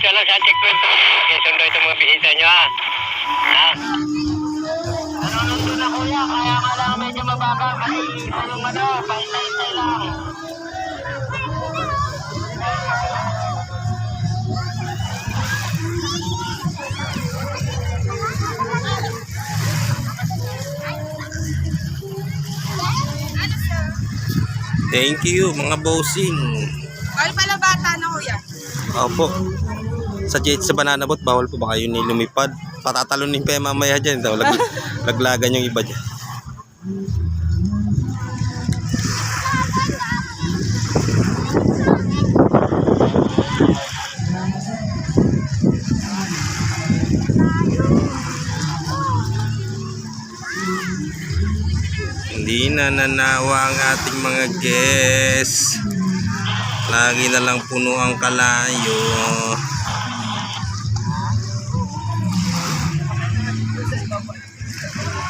ka lang sa checkpoint. Okay, sundo ito mga bisita nyo ha. Ha? Nanonood na kuya, kaya nga lang medyo mababa kasi yung paintay-intay lang. Thank you mga bossing. Bawal pala bata na kuya. Opo. Sa jet sa banana boat, bawal po ba kayo lumipad? Patatalonin pa yung mamaya dyan. Laglagan yung iba dyan. Hindi na nanawa ang ating mga guests. Lagi na lang puno ang kalayo.